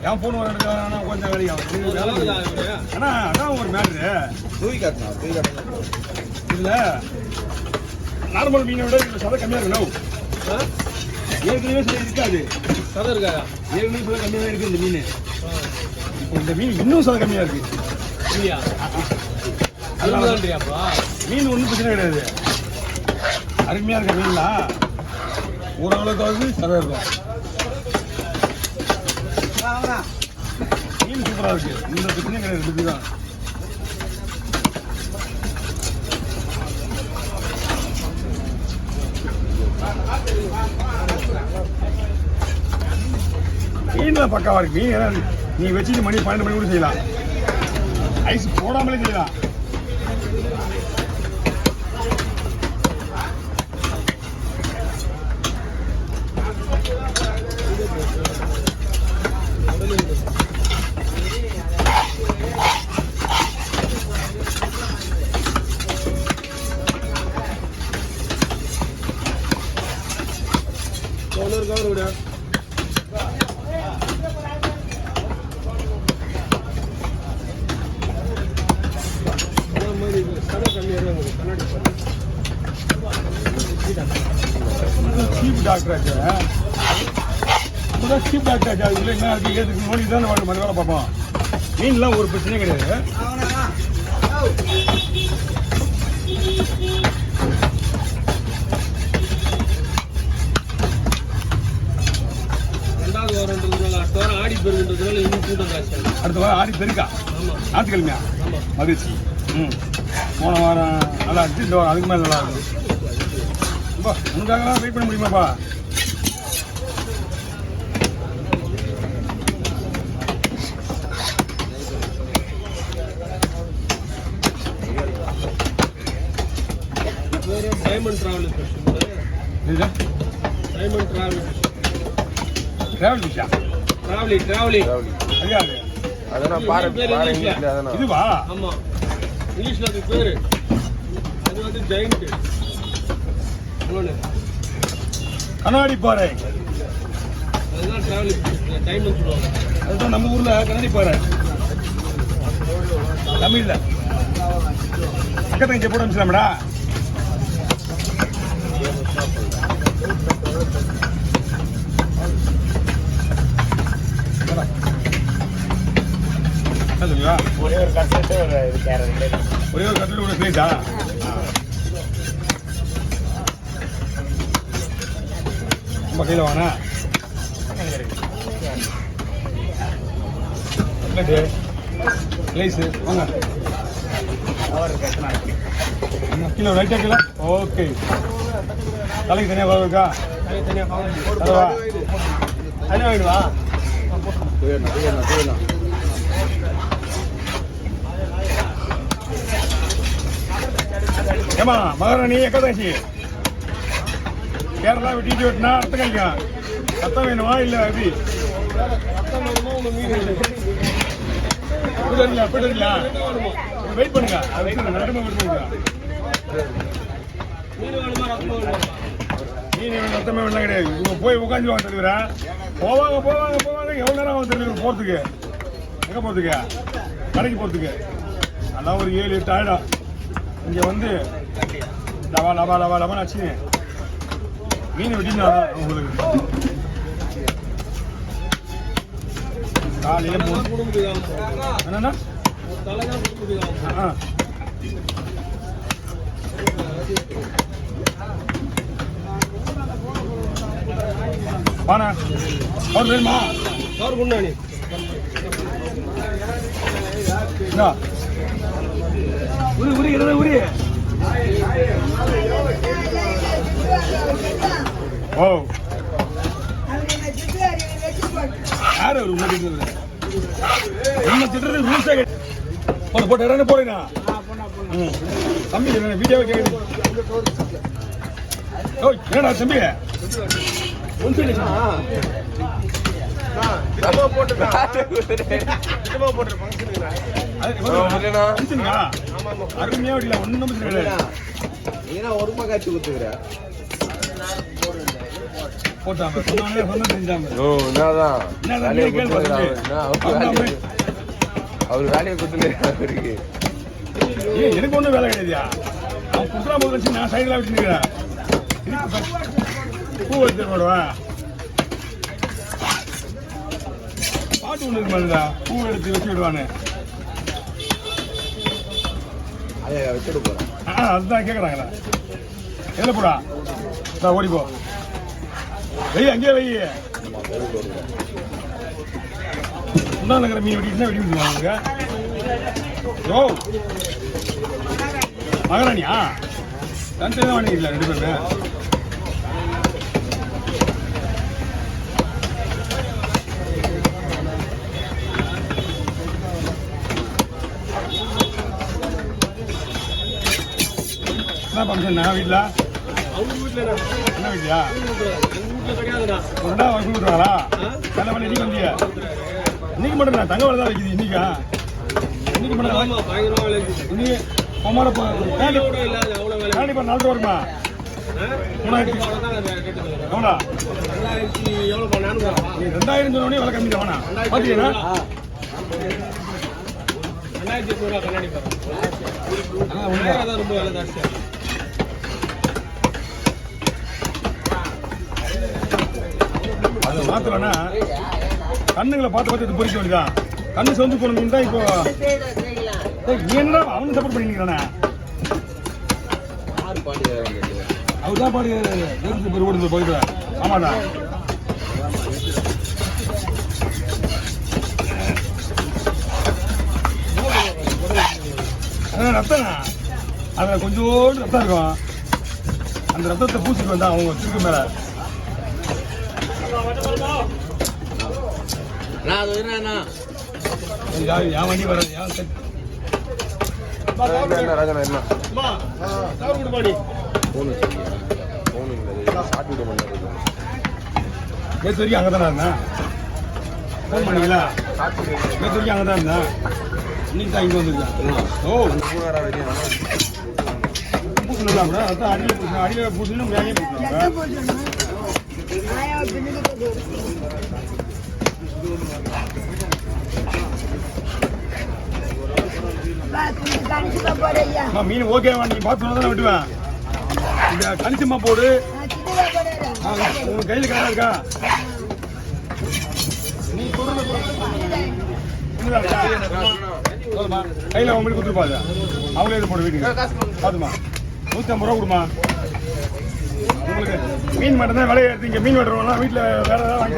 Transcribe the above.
ஏன் ஃபோன் வர எடுக்க கொஞ்சம் வேலையாகும் ஏன்னா அதான் ஒரு மேட்ரு தூக்கி காட்டணும் இல்லை நார்மல் மீனை விட இதில் சதை கம்மியாக இருக்கணும் ஏற்கனவே சதை இருக்காது சதை இருக்கா ஏற்கனவே சதை கம்மியாக தான் இருக்குது இந்த மீன் இப்போ இந்த மீன் இன்னும் சதை கம்மியாக இருக்கு இல்லையா அதுதான்றியாப்பா மீன் ஒன்றும் பிரச்சனை கிடையாது அருமையாக இருக்க மீன்லாம் ஓரளவுக்காவது சதை இருக்கும் மீன் சூப்பராக இருக்கு இந்த பிரச்சனையும் கிடையாது இதுதான் மீன்லாம் பக்காவா இருக்கு மீன் ஏன்னா நீ வச்சுட்டு மணி 12 மணி கூட செய்யலாம் ஐஸ் போடாமலே செய்யலாம் கவர் விட சீப் டாக்டர் ஆச்சு அப்பதான் சீப் டாக்டர் ஆச்சு அதுக்குள்ள என்ன இருக்கு ஏதுக்கு நோண்டி தான் மறு வேலை பார்ப்போம் மீன்லாம் ஒரு பிரச்சனையும் கிடையாது அடுத்த வாரம் ஆடி பெருக்குன்றதுனால இன்னும் கூட்டம் காசு அடுத்த வாரம் ஆடி பெருக்கா ஞாயிற்றுக்கிழமையா மகிழ்ச்சி போன வாரம் நல்லா இருந்துச்சு இந்த வாரம் அதுக்கு மேலே நல்லா இருக்கும் உனக்காகலாம் வெயிட் பண்ண முடியுமாப்பா diamond travel diamond travel travel ஃபிஷ்ஷா டிராவலி அறியாது அதெல்லாம் பாரு இதுவா ஆமா இங்கிலீஷ்ல அதுக்கு பேரு அது வந்து ஜெயண்ட் கண்ணாடி பாறை அதுதான் டிராவலி டைமண்ட் சொல்லுவாங்க அதுதான் நம்ம ஊர்ல கண்ணாடி பாறை தமிழ்ல பக்கத்துல இங்கே போட அனுப்பிச்சலாமடா ஒரே ஒரு கட்லெட்டு ஒரே ஒரு கட்லெட் ஒரு பிளேட்டா நம்ம கையில் வாங்கினா கட்லெட்டு ரைஸு வாங்க கிலோ ரைட்டா கிலோ ஓகே தலைக்கு தனியாக வர இருக்கா தனியாக தனியாக வாங்கிடுவா ஏமா மகாராணி எக்கதாச்சி கேரளா வெட்டிட்டு வெட்டினா ரத்தம் கழிக்கும் ரத்தம் வேணுமா இல்லை எப்படி போயிட்டு வெயிட் பண்ணுங்க மீன் ரத்தமே வேணா கிடையாது இவங்க போய் உட்காந்துருவாங்க தெரியுறேன் போவாங்க எவ்வளோ நேரம் ஆகும் தெரியும் போகிறதுக்கு எங்கே போகிறதுக்கு கடைக்கு போகிறதுக்கு அதான் ஒரு 7-8 ஆயிடும் இங்கே வந்து லவா ஆச்சு மீன் வெட்டினா உங்களுக்கு காலையில் என்னண்ணா வாண்ணா அவர் வேணுமா அவர் முன்னாடி உரி ஓ யார் அவர் உன்ன திட்டுறது ரூல்ஸே போட்டு இடம் போறேண்ணா தம்பி வீடியோவை கேட்குது ஓ என்னடா தம்பி அருமையா இல்ல ஒன்னும் ஒரு காட்சி கொடுத்துக்கிற போட்டாம சொன்னானே சொன்ன செஞ்சாம ஓ என்னதான் என்னதான் வேலையை நீ கேள்வி கொடுத்துருக்காரு. பாருங்க. என்ன, அவர் வேலையை கொடுத்துருக்காரு அவருக்கு. ஏய், எனக்கு ஒன்றும் வேலை கிடையாதுயா. அவன் குடுக்குறா போது வச்சு நான் சைடில் வச்சுருக்கிறேன். பூ வச்சு போடுவா. பாட்டு ஒன்று இருக்கு பாருங்க. பூ எடுத்து வச்சு விடுவானு. அதை வச்சுட்டு போறேன். அதுதான் கேட்குறாங்களா? எதில் போடா? ஓடிப்போ. வெய் அங்கேயே வெய். முன்னாள் நகர மீன் வெட்டிட்டுனா வெடி விடுவாங்க. ஓ மகாராணியா? தந்தை தான் வாங்கிக்கல ரெண்டு பேருமே. என்ன ஃபங்க்ஷன் வீட்டில்? அவங்க வீட்டுல என்ன வீட்டியா? எங்க வீட்டுல கிடையாதுடா. ஒரு ரெண்டாவது வாங்கி கொடுத்துருவாங்களா? நல்ல பண்ணி இன்னைக்கு வந்தியா? இன்னைக்கு மட்டும் நான் தங்க வேலை தான் வைக்குது இன்னைக்கா? இன்னைக்கு மட்டும் ஆமா, பயங்கரமா வேலை இருக்குது. இன்னைக்கு பொம்மார கேண்டி கூட இல்லாத அவ்வளவு வேலை. கேண்டி பண்ண நாலு வருமா? மூணாயிரத்தி அவ்வளவுதான் கேட்டுக்கிறேன். எவ்வளோ? 2000 எவ்வளவு பண்ணானுங்க? நீ 2000 சொன்னோடனே விலை கம்மி தான் வேணா பார்த்தீங்கன்னா 2800 ரூபா கண்ணாடி பாரு. அதான் ரொம்ப வேலை ஜாஸ்தியா. அதை மாத்தலன்னா கண்ணுங்களை பார்த்து பார்த்து இது பொறிக்க வேண்டியதான். கண்ணு சொந்து போன மீன் தான் இப்போ. நீ என்ன அவனு சப்போர்ட் பண்ணிக்கிறானே? அவர் தான் பாடு ஓடுது போயிட்டு. ஆமாடா ரத்தனா அதில் கொஞ்சோண்டு ரத்தம் இருக்கும். அந்த ரத்தத்தை பூசிட்டு வந்தா அவங்க திருக்கு மேல என் வண்டி வராது. என்ன ராஜனா என்ன அம்மா, சாப்பிட விடுமா நீ? ஃபோன் வச்சுருக்கியா? ஃபோன் இல்லை, ஷார்ட் வீடியோ பண்ணி நேற்று வரைக்கும் அங்கே தானே இருந்தேன். ஃபோன் பண்ணீங்களா? ஷார்ட் வீடியோ நேற்று வரைக்கும் அங்கே தான் இருந்தேன். இன்னைக்கு தான் இங்கே வந்துருக்கேன். ஓ பூனாரா ரெடியா? பூசணும் கூட அதான் அடியில் பூசணும். அடியில் பூசணும் மேலே பூசணும். மீன் ஓகேவா? நீ பார்த்து தானே வெட்டுவேன். இந்த கணிசமா போடு. உங்க கையில் கடை இருக்கா? நீ சொல்லுமா கையில் அவங்க மட்டும் கொடுத்துருப்பாங்க. அவங்களே இது போடு வீட்டுக்கு பார்த்துமா. 150 ரூபா கொடுமா. உங்களுக்கு மீன் மட்டும் தான் விலையை எடுத்தீங்க. மீன் வெட்டுறவங்களாம் வீட்டில் வேற ஏதாவது வாங்கி